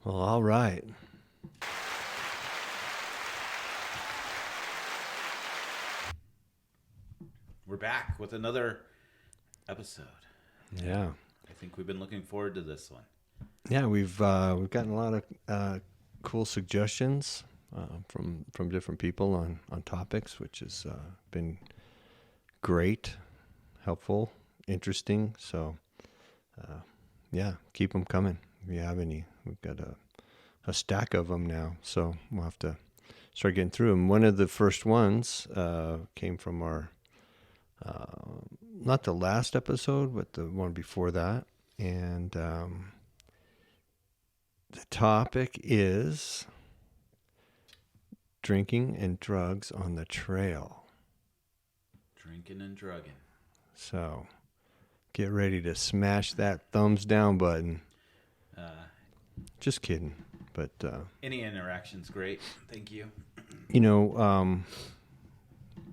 Well, all right. We're back with another episode. Yeah. I think we've been looking forward to this one. Yeah, we've gotten a lot of cool suggestions from different people on topics, which has been great, helpful, interesting. So, yeah, keep them coming. If you have any, we've got a stack of them now. So we'll have to start getting through them. One of the first ones came from our not the last episode, but the one before that, and the topic is drinking and drugs on the trail. Drinking and drugging. So get ready to smash that thumbs down button. Just kidding. But any interaction's great. Thank you.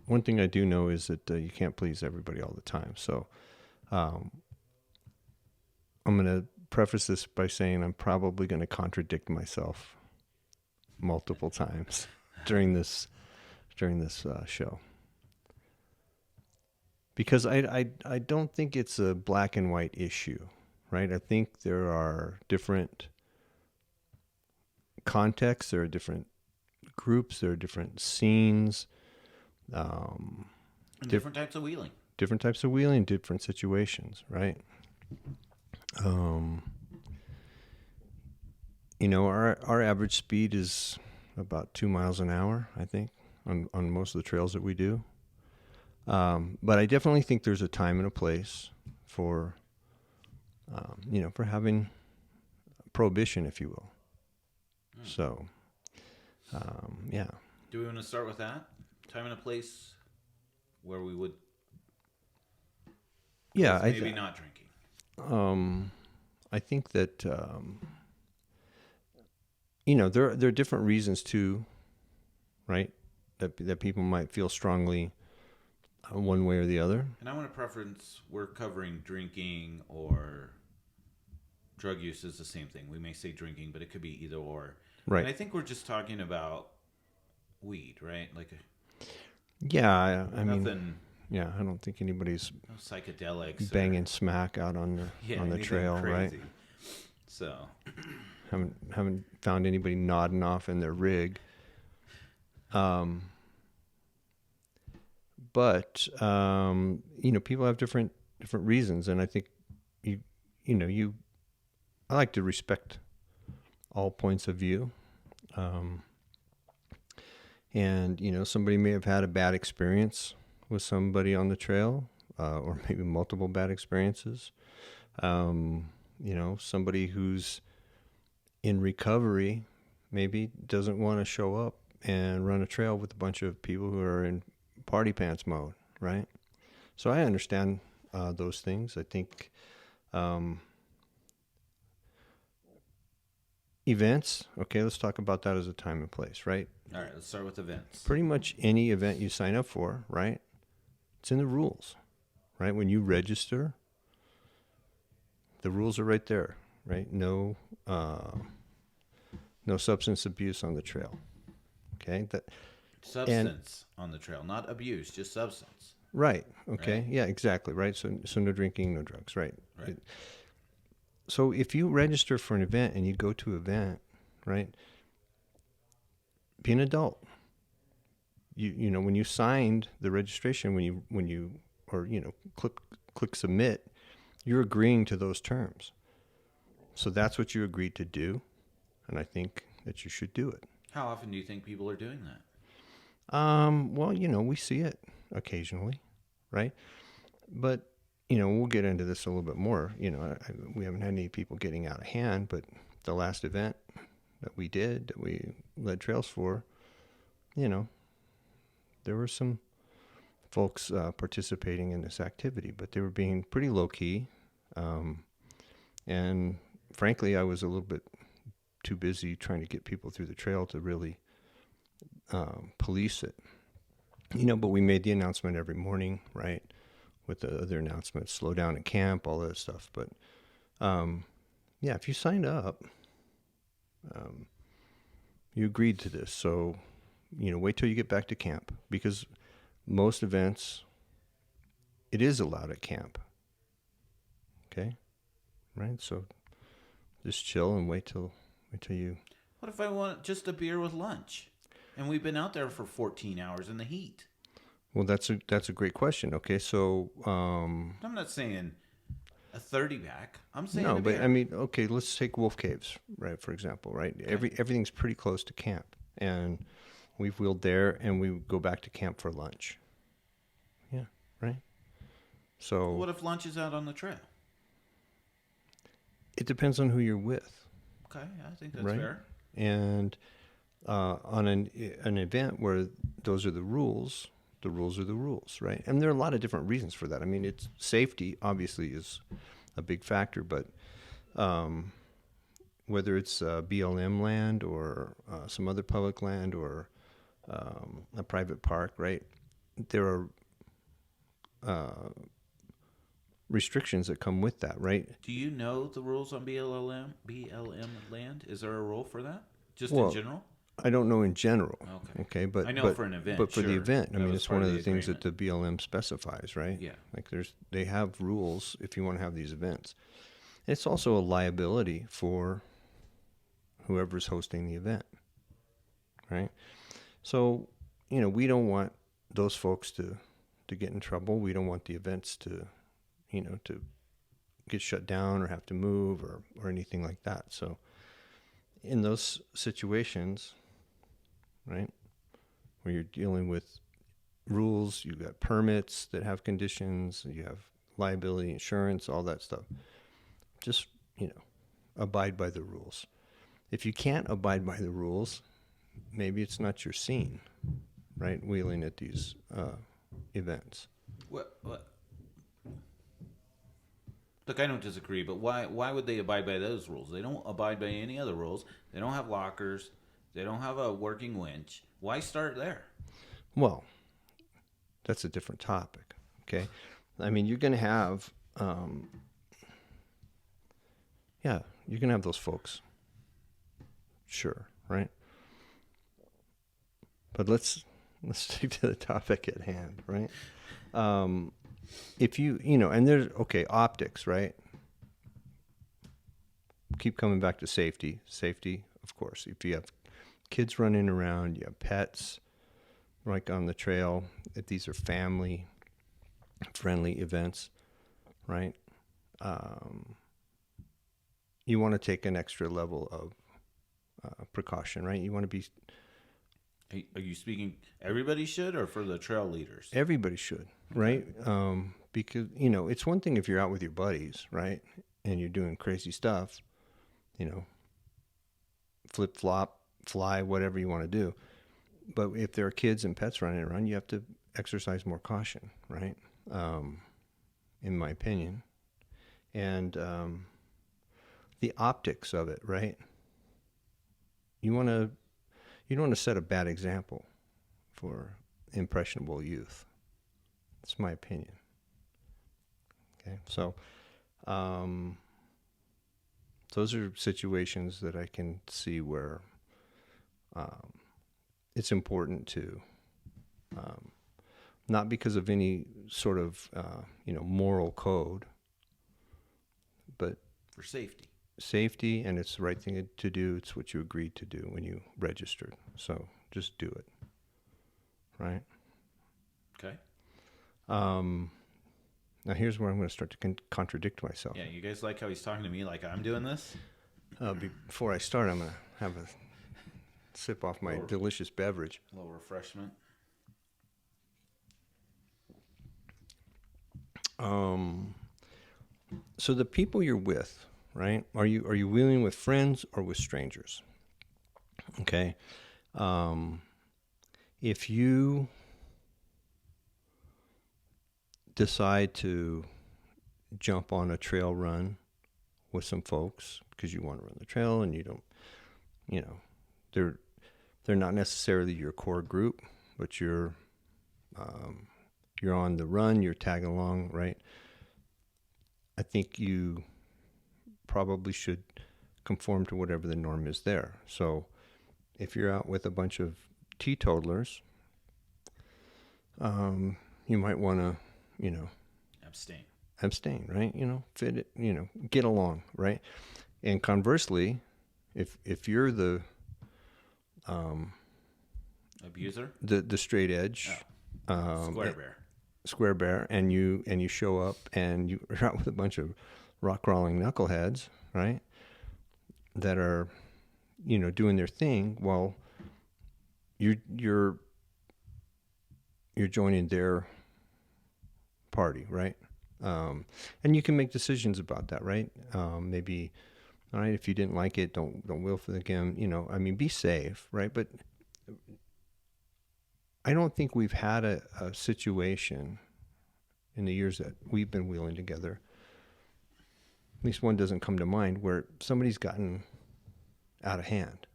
One thing I do know is that you can't please everybody all the time. So I'm going to preface this by saying I'm probably going to contradict myself multiple times during this show, because I don't think it's a black and white issue, right? I think there are different contexts, there are different groups, there are different scenes, different types of wheeling, different situations, right? Our average speed is about 2 miles an hour, I think, on most of the trails that we do. But I definitely think there's a time and a place for, for having prohibition, if you will. So, yeah. Do we want to start with that? Time and a place where we would... Yeah. Maybe not drinking. I think that, there are different reasons too, right? That people might feel strongly one way or the other. And I want to preference, we're covering drinking or drug use is the same thing. We may say drinking, but it could be either or. Right. And I think we're just talking about weed, right? Yeah, I nothing, mean, yeah, I don't think anybody's no psychedelics, banging smack out on the trail, crazy. Right? So, haven't found anybody nodding off in their rig. But people have different reasons, and I think I like to respect all points of view. And somebody may have had a bad experience with somebody on the trail, or maybe multiple bad experiences. Somebody who's in recovery maybe doesn't want to show up and run a trail with a bunch of people who are in party pants mode, right? So I understand those things. I think events, okay, let's talk about that as a time and place, right? All right, let's start with events. Pretty much any event you sign up for, right? It's in the rules, right? When you register, the rules are right there, right? No substance abuse on the trail. Okay? Substance on the trail, not abuse, just substance. Right. Okay. Right? Yeah, exactly. Right. So no drinking, no drugs. Right. So if you register for an event and you go to an event, right, be an adult. When you signed the registration, when you click submit, you're agreeing to those terms. So that's what you agreed to do, and I think that you should do it. How often do you think people are doing that? Well, we see it occasionally, right? But we'll get into this a little bit more. We haven't had any people getting out of hand, but the last event that we led trails for, there were some folks participating in this activity, but they were being pretty low key. And frankly, I was a little bit too busy trying to get people through the trail to really police it. But we made the announcement every morning, right? With the other announcements, slow down at camp, all that stuff. But yeah, if you signed up, You agreed to this, so wait till you get back to camp, because most events, it is allowed at camp. Okay, right? So just chill and wait till you. What if I want just a beer with lunch, and we've been out there for 14 hours in the heat? Well, that's a great question. Okay, so I'm not saying a 30 pack. I'm saying no, a but beer. I mean, okay, let's take Wolf Caves, right? For example, right? Everything's pretty close to camp, and we've wheeled there, and we go back to camp for lunch. Yeah, right. So What if lunch is out on the trail? it depends on who you're with, Okay, I think that's right? fair. And on an event where those are the rules are the rules, right? And there are a lot of different reasons for that. I mean, it's safety obviously is a big factor, but whether it's BLM land or some other public land or a private park, right? There are restrictions that come with that, right? Do you know the rules on BLM land? Is there a rule for that? Just in Well, general? I don't know in general. Okay. Okay, but I know for an event, but for the sure. event, I That mean, was it's part one of of the the things that agreement. the BLM specifies, right? Yeah. Like they have rules if you want to have these events. It's also a liability for whoever's hosting the event, right? So, we don't want those folks to get in trouble. We don't want the events to, to get shut down or have to move or anything like that. So, in those situations, right, where you're dealing with rules, you've got permits that have conditions, you have liability insurance, all that stuff. Just, abide by the rules. If you can't abide by the rules, maybe it's not your scene, right? Wheeling at these events. What? Look, I don't disagree, but why would they abide by those rules? They don't abide by any other rules. They don't have lockers. They don't have a working winch. Why start there? Well, that's a different topic, okay? I mean, you're going to have, you're going to have those folks. Sure, right? But let's stick to the topic at hand, right? If and there's, okay, optics, right? Keep coming back to safety. Safety, of course. If you have kids running around, you have pets, like on the trail, if these are family friendly events, right? You want to take an extra level of precaution, right? You want to be. Are you speaking everybody should or for the trail leaders? Everybody should, right? Because it's one thing if you're out with your buddies, right, and you're doing crazy stuff, flip flop, fly, whatever you want to do. But if there are kids and pets running around, you have to exercise more caution, right? In my opinion, and the optics of it, right? You don't want to set a bad example for impressionable youth. That's my opinion. Okay, so those are situations that I can see where it's important to, not because of any sort of moral code, but For safety. safety, and it's the right thing to do. It's what you agreed to do when you registered. So just do it, right? Okay. Now here's where I'm going to start to contradict myself. Yeah, you guys like how he's talking to me like I'm doing this? Before I start, I'm going to have a sip off my delicious beverage. A little refreshment. So the people you're with, right? Are you wheeling with friends or with strangers? Okay. If you decide to jump on a trail run with some folks because you want to run the trail and you don't, they're not necessarily your core group, but you're on the run, you're tagging along, right? I think you probably should conform to whatever the norm is there. So if you're out with a bunch of teetotalers, you might want to, Abstain. abstain, right? Fit it, get along, right? And conversely, if you're the Abuser. the straight edge, Square bear. square bear, and you show up and you're out with a bunch of rock crawling knuckleheads, right? That are, doing their thing. Well, you're joining their party, right? And you can make decisions about that, right? Maybe, all right, if you didn't like it, don't will for the game. Be safe, right? But I don't think we've had a situation in the years that we've been wheeling together. At least one doesn't come to mind where somebody's gotten out of hand,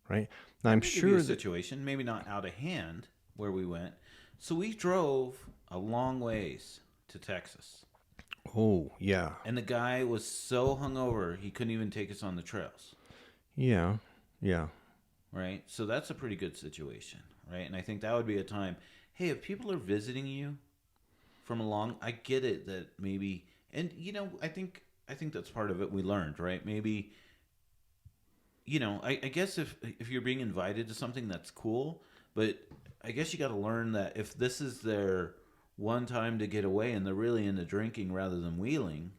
right? Now, I'm sure a situation, maybe not out of hand, where we went. So we drove a long ways to Texas. Oh, yeah. And the guy was so hungover, he couldn't even take us on the trails. Yeah, yeah. Right? So that's a pretty good situation, right? And I think that would be a time, hey, if people are visiting you from a long, I get it that maybe, and I think that's part of it we learned, right? Maybe, I guess if you're being invited to something, that's cool, but I guess you got to learn that if this is their one time to get away and they're really into drinking rather than wheeling,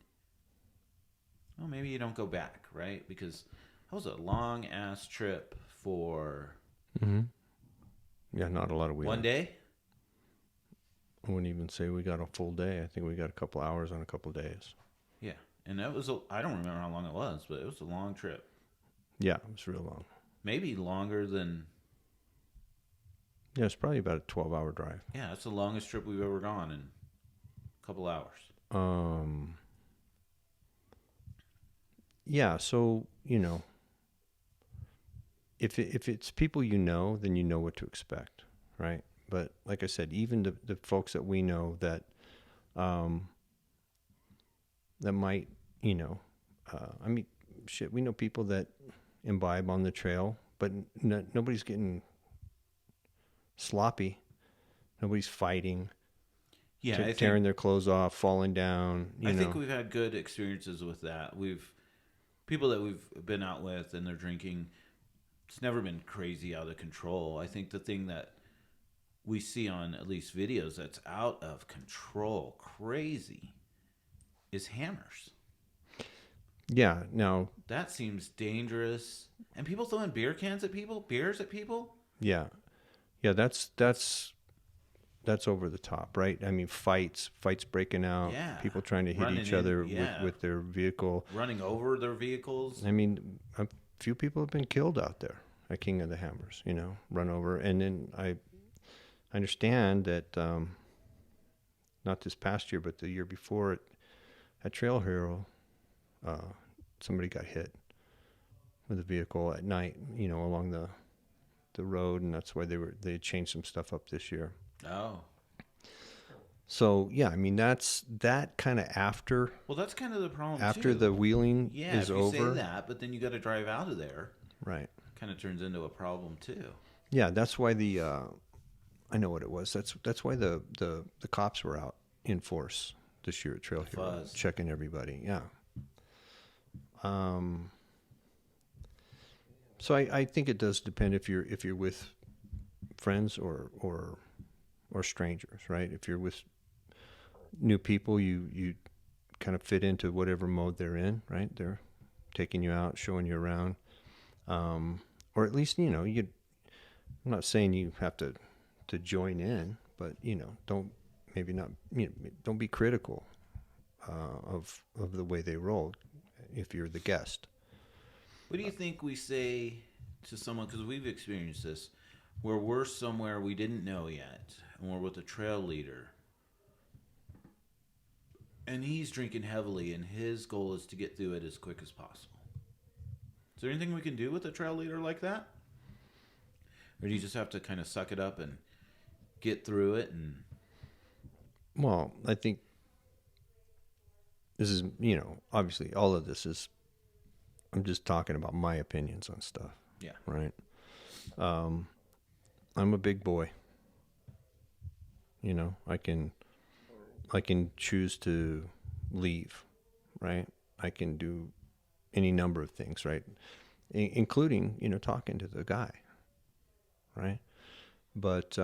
well, maybe you don't go back, right? Because that was a long ass trip for Yeah, not a lot of wheeling. one day. I wouldn't even say we got a full day. I think we got a couple hours on a couple days. Yeah, and that was I don't remember how long it was, but it was a long trip. Yeah, it was real long. Maybe longer than. Yeah, it's probably about a 12-hour drive. Yeah, that's the longest trip we've ever gone in a couple hours. Yeah, so if it's people then you know what to expect, right? But like I said, even the folks that we know that that might, shit, we know people that imbibe on the trail, but nobody's getting sloppy. Nobody's fighting. Yeah, tearing their clothes off, falling down. I think we've had good experiences with that. People that we've been out with and they're drinking. It's never been crazy out of control. I think the thing that we see on at least videos that's out of control, crazy, is hammers. Yeah, now that seems dangerous. And people throwing beers at people. Yeah, that's over the top, right? I mean, fights breaking out. Yeah. People trying to hit each other with their vehicle, running over their vehicles. I mean, a few people have been killed out there at King of the Hammers. Run over, and then I understand that not this past year, but the year before at Trail Hero, somebody got hit with a vehicle at night, along the road, and that's why they had changed some stuff up this year. Oh. So yeah, I mean that's that kind of after. Well, that's kind of the problem after too. The wheeling is over. Yeah, you say that, but then you got to drive out of there. Right. Kind of turns into a problem too. Yeah, that's why I know what it was. That's why the cops were out in force this year at Trail Hero, checking everybody. Yeah. So I think it does depend if you're with friends or strangers, right? If you're with new people, you kind of fit into whatever mode they're in, right? They're taking you out, showing you around, or at least I'm not saying you have to join in, but don't be critical of the way they roll if you're the guest. What do you think we say to someone, because we've experienced this, where we're somewhere we didn't know yet, and we're with a trail leader, and he's drinking heavily, and his goal is to get through it as quick as possible? Is there anything we can do with a trail leader like that? Or do you just have to kind of suck it up and get through it? Well, I think this is, obviously all of this is I'm just talking about my opinions on stuff, Yeah. right? I'm a big boy. You know, I can choose to leave, right? I can do any number of things, right? Including, you know, talking to the guy, right? But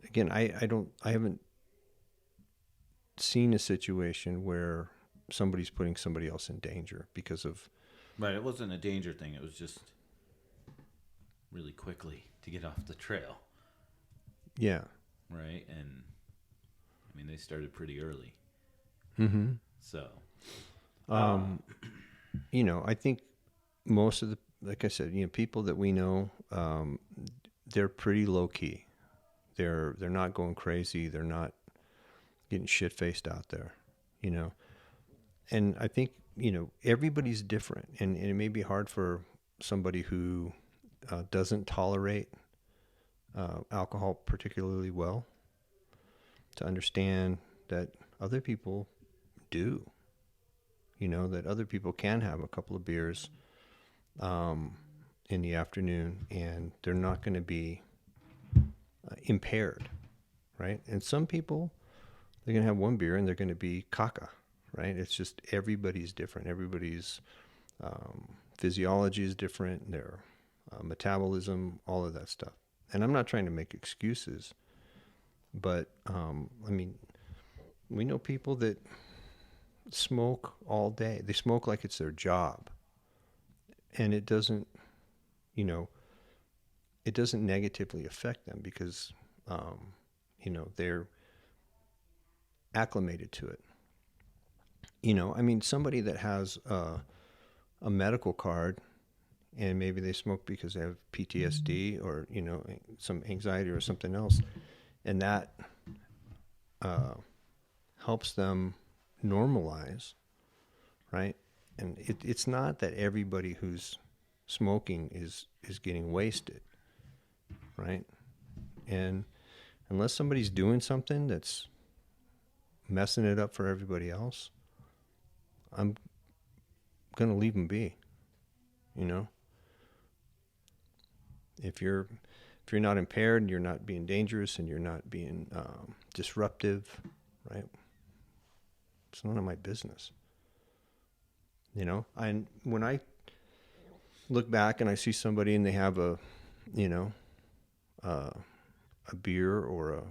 again, I haven't seen a situation where somebody's putting somebody else in danger because of, Right. It wasn't a danger thing. It was just really quickly to get off the trail. yeah. Right. And I mean, they started pretty early. Mm-hmm. So, You know, I think most of the, like I said, you know, people that we know, they're pretty low key. They're not going crazy. They're not getting shit faced out there, you know. And I think, you know, everybody's different, and it may be hard for somebody who doesn't tolerate alcohol particularly well to understand that other people do. You know, that other people can have a couple of beers in the afternoon and they're not going to be impaired, right? And some people, they're going to have one beer and they're going to be caca, right? It's just everybody's different. Everybody's physiology is different, their metabolism, all of that stuff. And I'm not trying to make excuses, but I mean, we know people that smoke all day. They smoke like it's their job. And it doesn't, you know, it doesn't negatively affect them because, you know, they're acclimated to it. You know, I mean, somebody that has a medical card and maybe they smoke because they have PTSD or, you know, some anxiety or something else, and that helps them normalize, right? And it's not that everybody who's smoking is getting wasted, right? And unless somebody's doing something that's messing it up for everybody else, I'm gonna leave them be. You know, if you're not impaired and you're not being dangerous and you're not being disruptive, right? It's none of my business. You know, and when I look back and I see somebody and they have a, you know, a beer or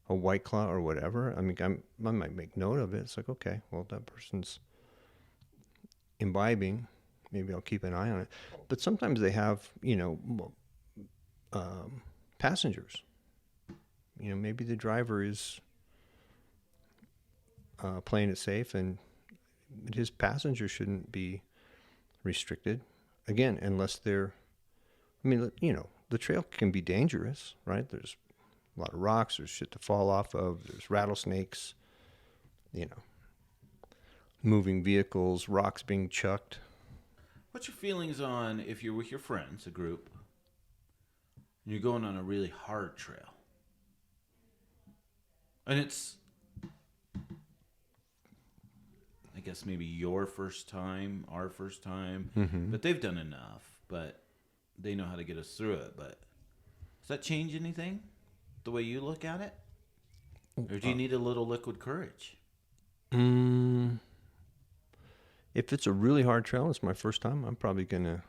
a White Claw or whatever, I mean, I might make note of it. It's like, okay, well, that person's imbibing. Maybe I'll keep an eye on it. But sometimes they have, you know, passengers. You know, maybe the driver is playing it safe and his passengers shouldn't be restricted. Again, unless they're, I mean, you know, the trail can be dangerous, right? There's a lot of rocks, there's shit to fall off of, there's rattlesnakes, you know, moving vehicles, rocks being chucked. what's your feelings on if you're with your friends, a group, and you're going on a really hard trail? And it's, I guess, maybe your first time, our first time, but they've done enough, but they know how to get us through it. But does that change anything, the way you look at it? Or do you need a little liquid courage? If it's a really hard trail, it's my first time, I'm probably going to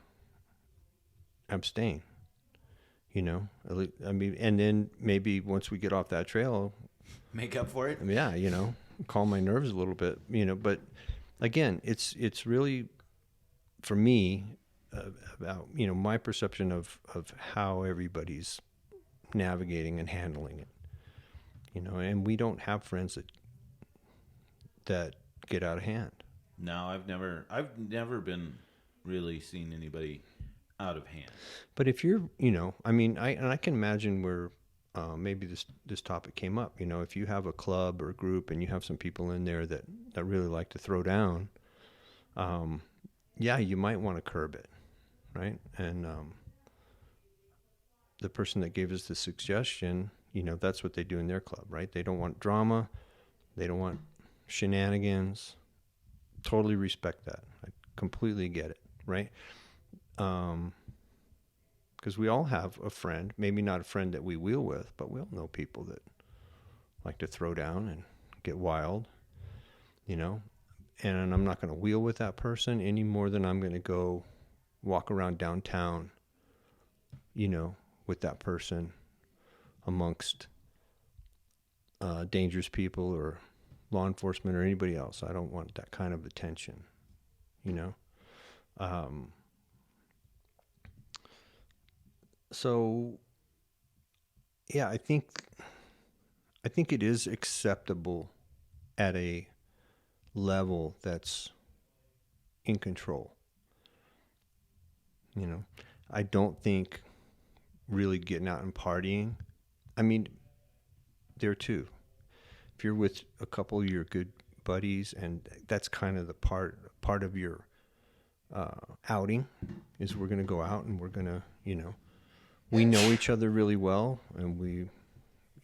abstain, you know. I mean, and then maybe once we get off that trail, Make up for it? yeah, you know, calm my nerves a little bit, you know. But again, it's really, for me, about, you know, my perception of how everybody's navigating and handling it, you know. And we don't have friends that get out of hand. No, I've never been really seen anybody out of hand. But if you're, you know, I mean, I can imagine where maybe this topic came up. You know, if you have a club or a group and you have some people in there that really like to throw down, yeah, you might want to curb it, right? And the person that gave us the suggestion, you know, that's what they do in their club, right? They don't want drama, they don't want shenanigans, Totally respect that. I completely get it, right? Because we all have a friend, maybe not a friend that we wheel with, but we all know people that like to throw down and get wild, you know? And I'm not going to wheel with that person any more than I'm going to go walk around downtown, with that person amongst dangerous people or law enforcement or anybody else. I don't want that kind of attention, you know? Um, so yeah, I think it is acceptable at a level that's in control. I don't think really getting out and partying. I mean, there too. If you're with a couple of your good buddies, and that's kind of the part of your outing, is we're going to go out and we're going to, we know each other really well, and we're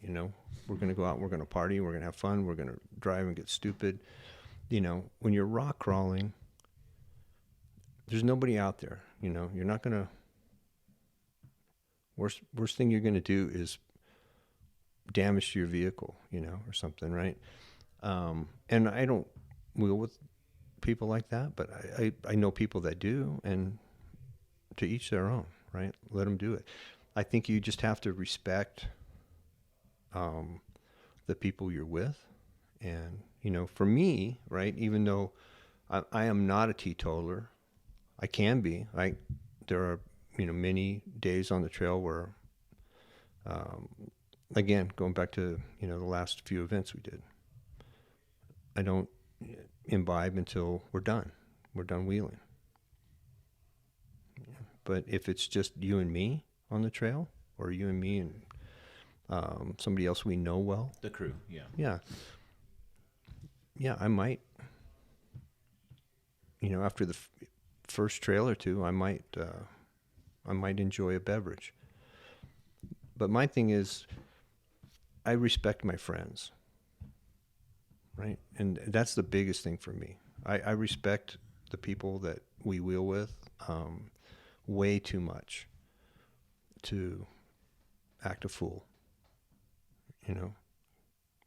going to go out and we're going to party, we're going to have fun, we're going to drive and get stupid. When you're rock crawling, there's nobody out there. You're not going to. Worst thing you're going to do is damage to your vehicle, or something, right? And I don't wheel with people like that, but I know people that do, and to each their own, right? Let them do it. I think you just have to respect the people you're with. And, for me, right, even though I am not a teetotaler, I can be. There are, many days on the trail where, again, going back to, the last few events we did, I don't imbibe until we're done. We're done wheeling. But if it's just you and me on the trail, or you and me and somebody else we know well, The crew, yeah. Yeah, I might, after the first trail or two, I might enjoy a beverage. But my thing is, I respect my friends, right? And that's the biggest thing for me. I respect the people that we wheel with way too much to act a fool,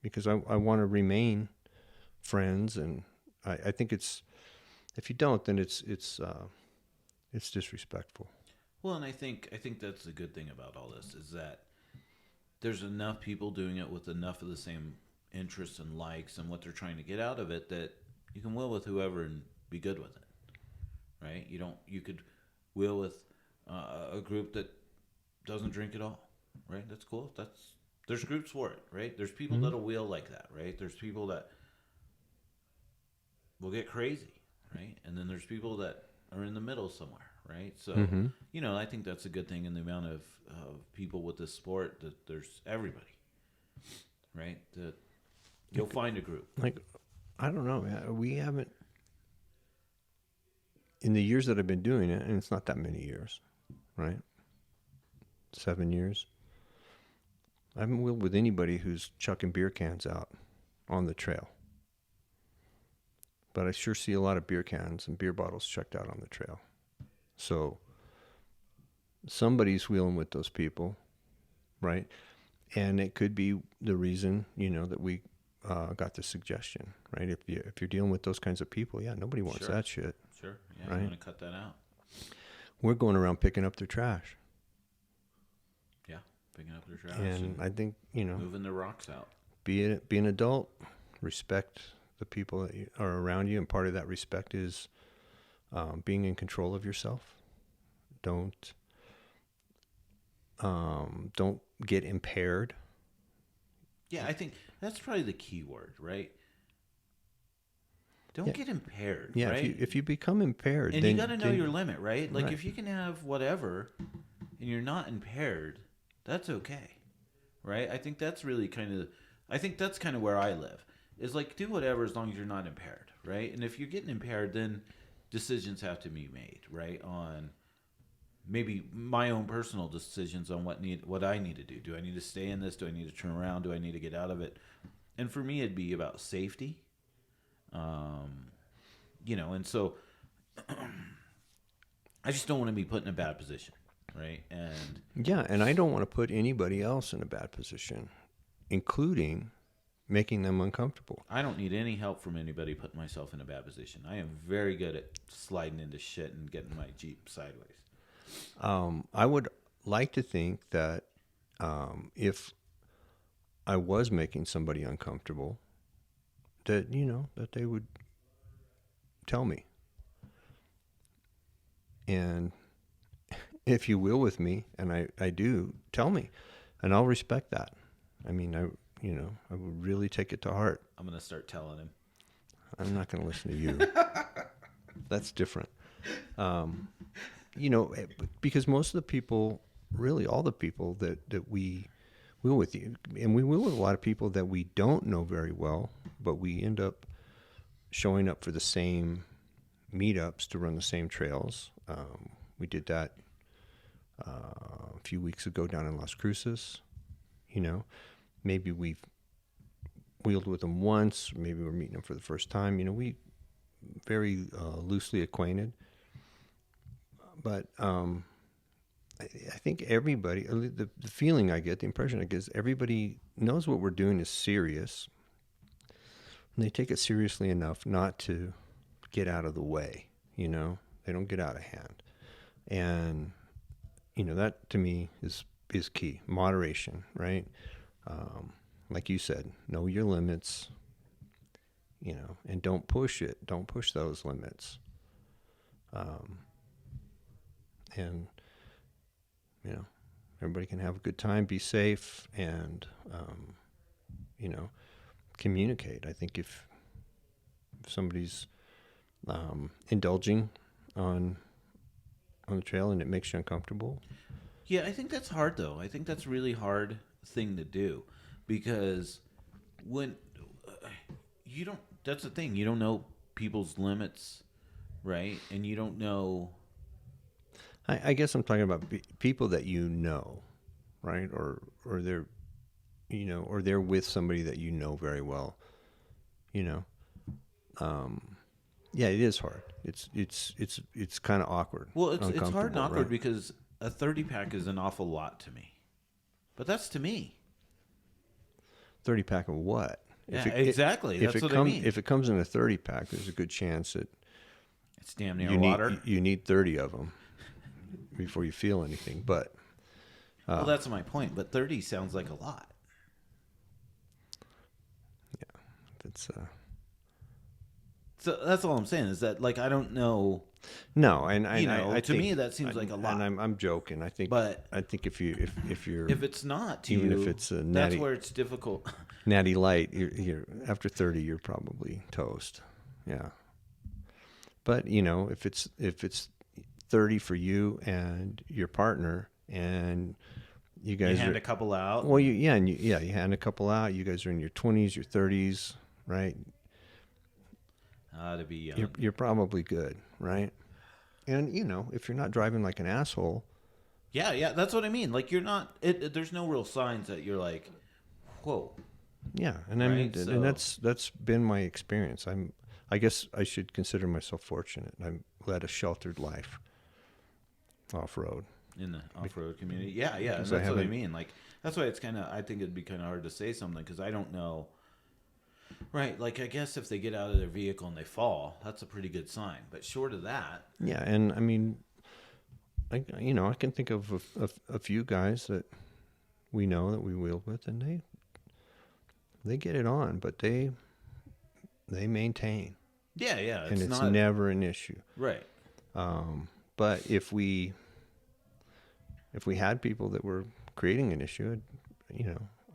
because I want to remain friends, and I think it's, if you don't, then it's disrespectful. Well, and I think that's the good thing about all this is that there's enough people doing it with enough of the same interests and likes and what they're trying to get out of it that you can wheel with whoever and be good with it, right? You could wheel with a group that doesn't drink at all, right? That's cool. There's groups for it, right? There's people Mm-hmm. that'll wheel like that, right? There's people that will get crazy, right? And then there's people that are in the middle somewhere, right? So, Mm-hmm. I think that's a good thing in the amount of people with this sport that there's everybody, right? That you'll find a group. Like, I don't know, man. We haven't, in the years that I've been doing it, and it's not that many years, right? 7 years. I haven't wheeled with anybody who's chucking beer cans out on the trail. But I sure see a lot of beer cans and beer bottles chucked out on the trail. So somebody's wheeling with those people, right? And it could be the reason, that we got the suggestion, right? If you're dealing with those kinds of people, yeah, nobody wants Sure. that shit. Sure. Yeah, Right. I'm going to cut that out. We're going around picking up their trash. Yeah, picking up their trash And I think, moving their rocks out. be an adult, respect the people that are around you, and part of that respect is being in control of yourself. Don't get impaired. Yeah, I think that's probably the key word, right? Don't get impaired, Yeah, right? if you become impaired, and then you got to know your limit, right? Like Right. if you can have whatever and you're not impaired, that's okay, right? I think that's really I think that's kind of where I live. Is like do whatever as long as you're not impaired, right? And if you're getting impaired, then decisions have to be made, right? On maybe my own personal decisions on what I need to do. Do I need to stay in this? Do I need to turn around? Do I need to get out of it? And for me, it'd be about safety. and so I just don't want to be put in a bad position, right? And Yeah, and I don't want to put anybody else in a bad position, including making them uncomfortable. I don't need any help from anybody putting myself in a bad position. I am very good at sliding into shit and getting my Jeep sideways. I would like to think that if I was making somebody uncomfortable, that that they would tell me. And if you will with me, and I do, tell me, and I'll respect that. I mean, I would really take it to heart. I'm going to start telling him. I'm not going to listen to you. That's different. Because most of the people, really all the people that we will with you, and we will with a lot of people that we don't know very well, but we end up showing up for the same meetups to run the same trails. We did that a few weeks ago down in Las Cruces. Maybe we've wheeled with them once. Maybe we're meeting them for the first time. We very loosely acquainted. But I think everybody, the feeling I get, the impression I get is everybody knows what we're doing is serious. And they take it seriously enough not to get out of the way, They don't get out of hand. And, that to me is key. Moderation, right? Like you said, know your limits, and don't push it. Don't push those limits. And, everybody can have a good time, be safe, and, communicate. I think if somebody's indulging on the trail and it makes you uncomfortable. Yeah, I think that's hard, though. I think that's a really hard thing to do because when you don't, that's the thing, you don't know people's limits, right? And you don't know. I guess I'm talking about people that right? Or they're, or they're with somebody that very well, Yeah, it is hard. It's kind of awkward. Well, it's hard and awkward, right? because a 30-pack is an awful lot to me. But that's to me. 30-pack of what? Yeah, exactly. That's what I mean. If it comes in a 30-pack, there's a good chance that it's damn near water. You need 30 of them before you feel anything. But well, that's my point. But 30 sounds like a lot. Yeah, it's So that's all I'm saying is that, like, I don't know. No, and to think, me that seems like a lot. And I'm joking. I think if you're if it's not to even you, if it's a natty, that's where it's difficult. Natty light, you're after 30, you're probably toast. Yeah. But if it's 30 for you and your partner, and you guys hand a couple out. Well, you hand a couple out. You guys are in your 20s, your 30s, right? To be young. You're probably good, right? And if you're not driving like an asshole. Yeah, that's what I mean. Like, you're not. There's no real signs that you're like, whoa. Yeah, and I mean, and that's been my experience. I guess I should consider myself fortunate. I've led a sheltered life off-road. In the off-road community. Yeah, and that's what I mean. Like, that's why it's kind of, I think it'd be kind of hard to say something because I don't know. Right, like, I guess if they get out of their vehicle and they fall, that's a pretty good sign. But short of that. Yeah, and I mean, I can think of a few guys that we know that we wheeled with, and they get it on, but they maintain. Yeah, and it's never an issue. Right. But if we had people that were creating an issue,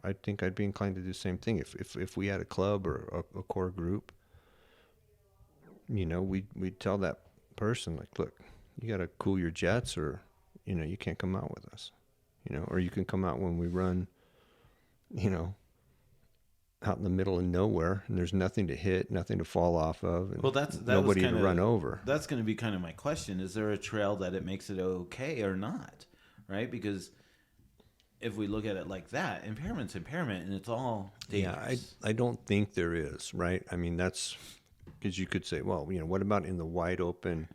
I think I'd be inclined to do the same thing. If we had a club or a core group, we'd tell that person, like, look, you got to cool your jets, or you can't come out with us, or you can come out when we run, out in the middle of nowhere, and there's nothing to hit, nothing to fall off of, and nobody to run over. That's going to be kind of my question. Is there a trail that it makes it okay or not? Right? Because if we look at it like that, impairment's impairment, and it's all dangerous. Yeah, I don't think there is, right? I mean, that's Because you could say, well, what about in the wide open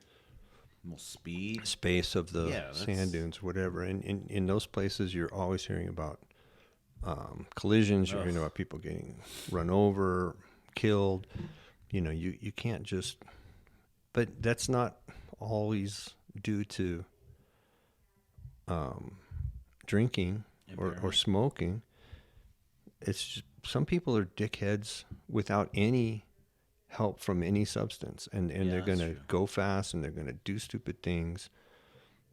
Well, speed. space of the Yeah, sand that's dunes, whatever? And in those places, you're always hearing about collisions. You're ugh. hearing about people getting run over, killed. You can't just. But that's not always due to drinking or Impairment. smoking. It's just, some people are dickheads without any help from any substance, and Yeah, they're that's gonna true. go fast and they're gonna do stupid things,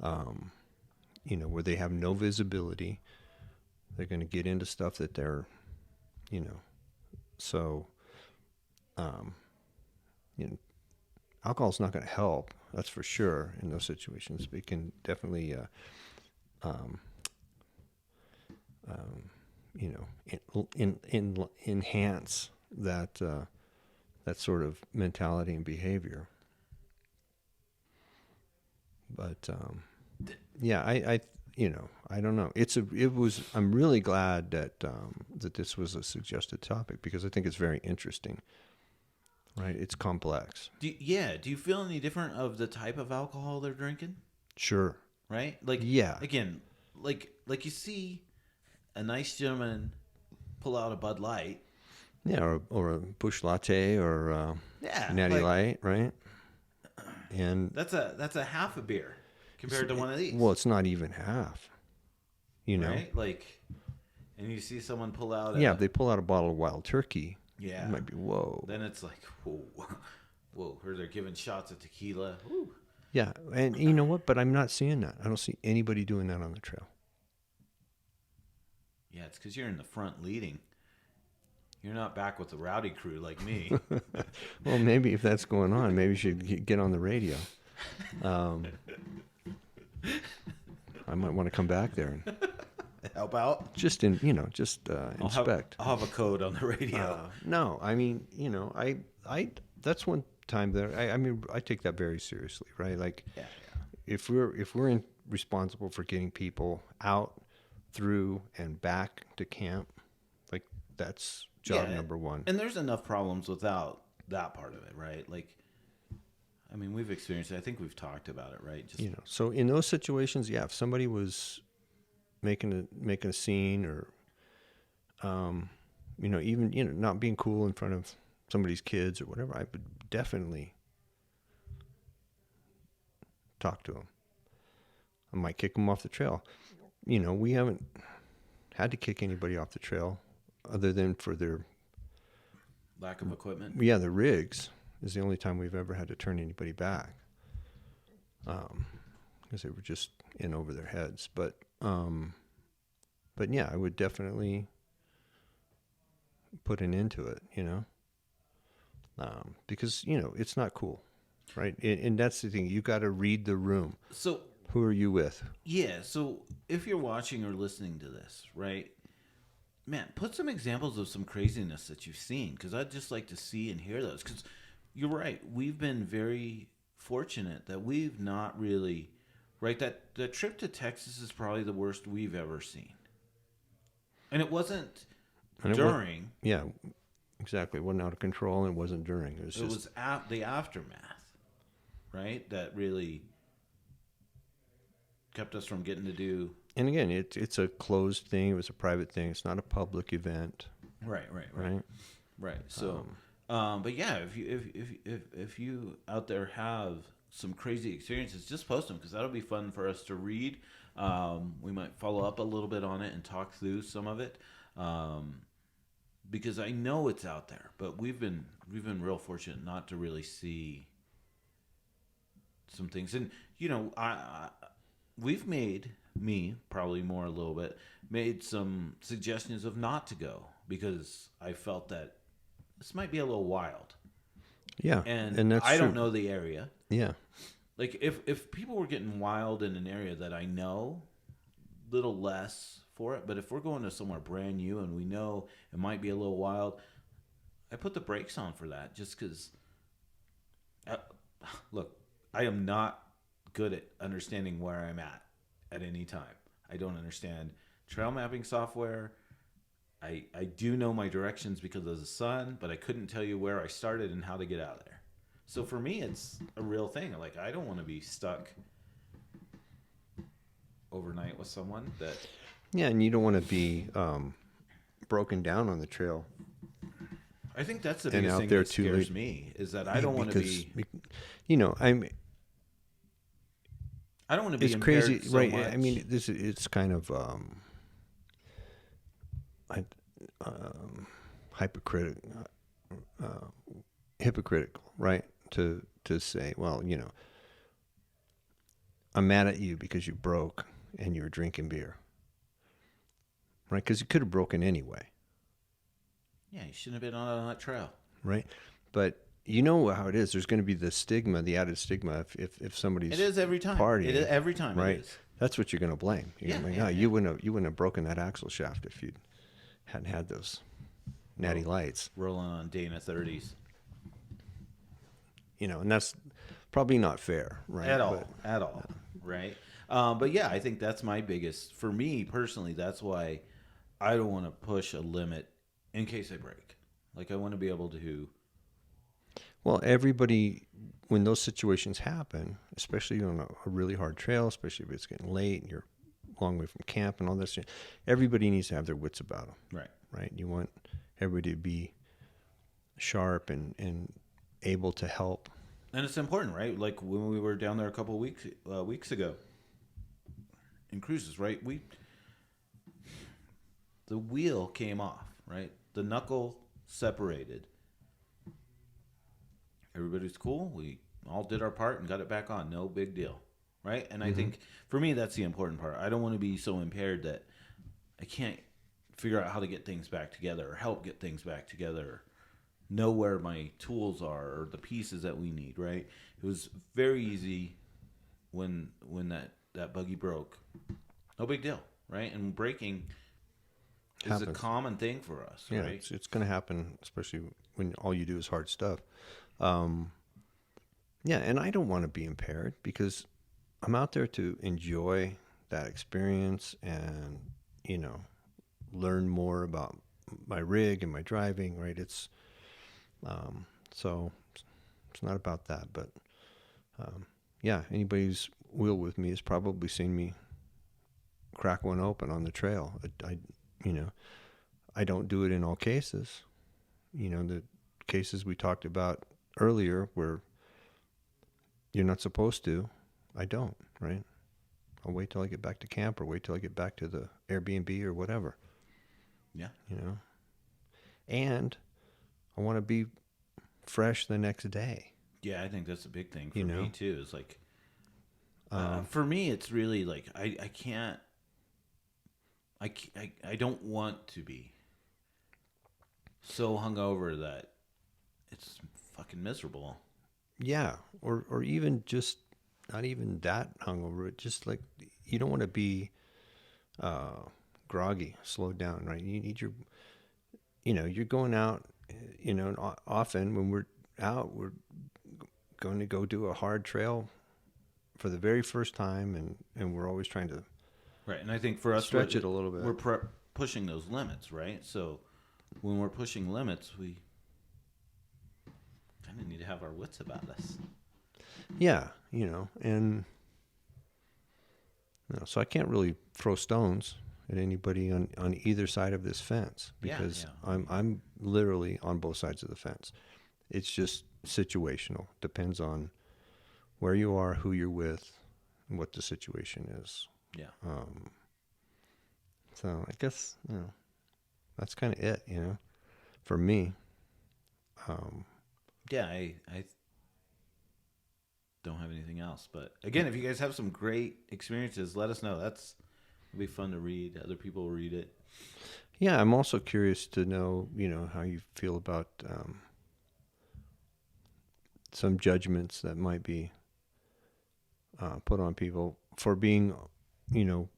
where they have no visibility. They're gonna get into stuff that they're, you know, so, um, you know, alcohol's not gonna help. That's for sure in those situations. But it can definitely, um, you know, enhance that that sort of mentality and behavior. But yeah, I don't know. I'm really glad that that this was a suggested topic because I think it's very interesting. Right? It's complex. Do you feel any different of the type of alcohol they're drinking? Sure. Right? Like, Yeah. again, like you see a nice gentleman pull out a Bud Light. Yeah, or a bush latte or Yeah, natty like light, right? And that's a half a beer compared to one of these, well, it's not even half. You know. right? Like, and you see someone pull out Yeah, a if they pull out a bottle of Wild Turkey, yeah, it might be whoa. then it's like whoa, whoa, or they're giving shots of tequila. Woo. Yeah, and you know what? But I'm not seeing that. I don't see anybody doing that on the trail. Yeah, it's because you're in the front leading. You're not back with the rowdy crew like me. Well, maybe if that's going on, maybe you should get on the radio. I might want to come back there and Help out. just inspect. I'll have a code on the radio. No, I mean, I that's one time that I take that very seriously, right? Like, Yeah, if we're responsible for getting people out, through, and back to camp, like that's job number one. And there's enough problems without that part of it, right? Like, I mean, we've experienced it. I think we've talked about it, right? Just So in those situations, yeah, if somebody was making a scene or, even not being cool in front of somebody's kids or whatever, I would definitely talk to them. I might kick them off the trail. We haven't had to kick anybody off the trail other than for their lack of equipment. the rigs is the only time we've ever had to turn anybody back, because they were just in over their heads. But yeah, I would definitely put an end to it, because it's not cool, right? And that's the thing. You got to read the room. So Who are you with? yeah, so if you're watching or listening to this, right, man, put some examples of some craziness that you've seen, because I'd just like to see and hear those. Because you're right, we've been very fortunate that we've not really, right, that trip to Texas is probably the worst we've ever seen. And it wasn't And during. Yeah, exactly. It wasn't out of control, and it wasn't during. It was It just was the aftermath, right? That really kept us from getting to do. And again, it's a closed thing. It was a private thing. It's not a public event, Right. right? So, but yeah, if you out there have some crazy experiences, just post them, because that'll be fun for us to read. We might follow up a little bit on it and talk through some of it, because I know it's out there. But we've been real fortunate not to really see some things, and we've made, me probably more a little bit, made some suggestions of not to go, because I felt that this might be a little wild. Yeah, And that's I true. don't know the area. Yeah, Like, if people were getting wild in an area that I know, little less for it. But if we're going to somewhere brand new and we know it might be a little wild, I put the brakes on for that, just because. Look, I am not good at understanding where I'm at any time. I don't understand trail mapping software. I do know my directions because of the sun, but I couldn't tell you where I started and how to get out of there. So for me, it's a real thing. Like, I don't want to be stuck overnight with someone that. Yeah, and you don't want to be broken down on the trail I think that's the and biggest out thing there that too scares late. me is that I don't want to Because, be. you know, I don't want to be it's crazy, impaired so right? I much. mean, it's kind of I, hypocritical, hypocritical, right? To say, well, you know, I'm mad at you because you broke and you were drinking beer, right? Because you could have broken anyway, Yeah, you shouldn't have been on that trail. right? But you know how it is. There's going to be the stigma, the added stigma, if It somebody's is every time. It is partying, every time. It right? is. That's what you're going to blame. You're Yeah, going to be yeah, like, oh, yeah. you wouldn't have broken that axle shaft if you hadn't had those natty lights, Rolling on Dana 30s. you know, and that's probably not fair, right? At all, right? But yeah, I think that's my biggest, for me personally, that's why I don't want to push a limit in case I break. Like, I want to be able to. Well, everybody, when those situations happen, especially on a really hard trail, especially if it's getting late and you're a long way from camp and all this, everybody needs to have their wits about them, Right. right? You want everybody to be sharp and able to help. And it's important, right? Like when we were down there a couple of weeks ago in cruises, right? The wheel came off, right? The knuckle separated. Everybody's cool. We all did our part and got it back on. No big deal, right? And I think for me that's the important part. I don't want to be so impaired that I can't figure out how to get things back together or help get things back together. Or know where my tools are or the pieces that we need, right? It was very easy when that buggy broke. No big deal, right? And breaking is a Happens. common thing for us, Yeah, right? it's going to happen, especially when all you do is hard stuff. Yeah, and I don't want to be impaired because I'm out there to enjoy that experience and, you know, learn more about my rig and my driving, right? So it's not about that, but yeah, anybody's wheel with me has probably seen me crack one open on the trail. You know, I don't do it in all cases. You know, the cases we talked about earlier where you're not supposed to, I don't, right? I'll wait till I get back to camp or wait till I get back to the Airbnb or whatever, Yeah. you know? And I want to be fresh the next day. Yeah, I think that's a big thing for You know? me too. Is like, for me, it's really like I can't. I don't want to be so hungover that it's fucking miserable. Yeah, or even just not even that hungover. Just like you don't want to be groggy, slowed down, right? You need your, you know, you're going out. You know, and often when we're out, we're going to go do a hard trail for the very first time, and we're always trying to Right, and I think for us, stretch it a little bit. We're pushing those limits, right? So when we're pushing limits, we kind of need to have our wits about us. Yeah, you know, and you know, so I can't really throw stones at anybody on either side of this fence because Yeah. I'm literally on both sides of the fence. It's just situational. Depends on where you are, who you're with, and what the situation is. Yeah. So I guess, you know, that's kind of it, you know, for me. Yeah, I don't have anything else. But again, if you guys have some great experiences, let us know. It'll be fun to read. Other people will read it. Yeah, I'm also curious to know, you know, how you feel about some judgments that might be put on people for being, you know,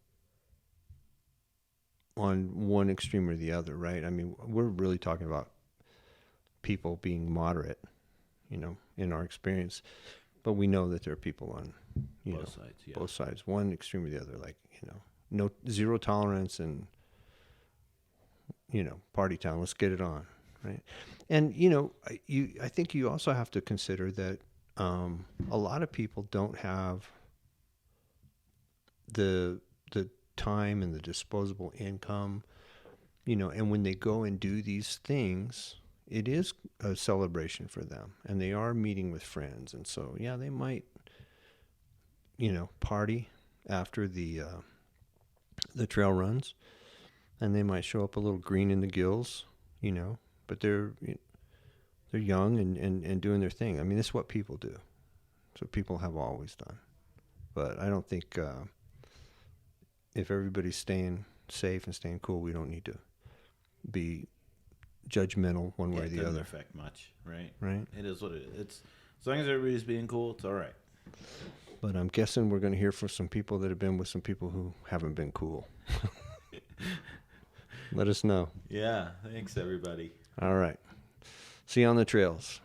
on one extreme or the other, right? I mean, we're really talking about people being moderate, you know, in our experience, but we know that there are people on, you know, Both sides, yeah. both sides, one extreme or the other, like, you know, no zero tolerance and party town. Let's get it on, right? And I think you also have to consider that a lot of people don't have the time and the disposable income, and when they go and do these things, it is a celebration for them, and they are meeting with friends, and so yeah, they might party after the trail runs, and they might show up a little green in the gills, but they're young and doing their thing. I mean, it's what people do. It's what people have always done. But I don't think if everybody's staying safe and staying cool, we don't need to be judgmental one way or it the doesn't other. affect much, right? Right. It is what it is. It's as long as everybody's being cool, it's all right. But I'm guessing we're going to hear from some people that have been with some people who haven't been cool. Let us know. Yeah, thanks everybody. All right. See you on the trails.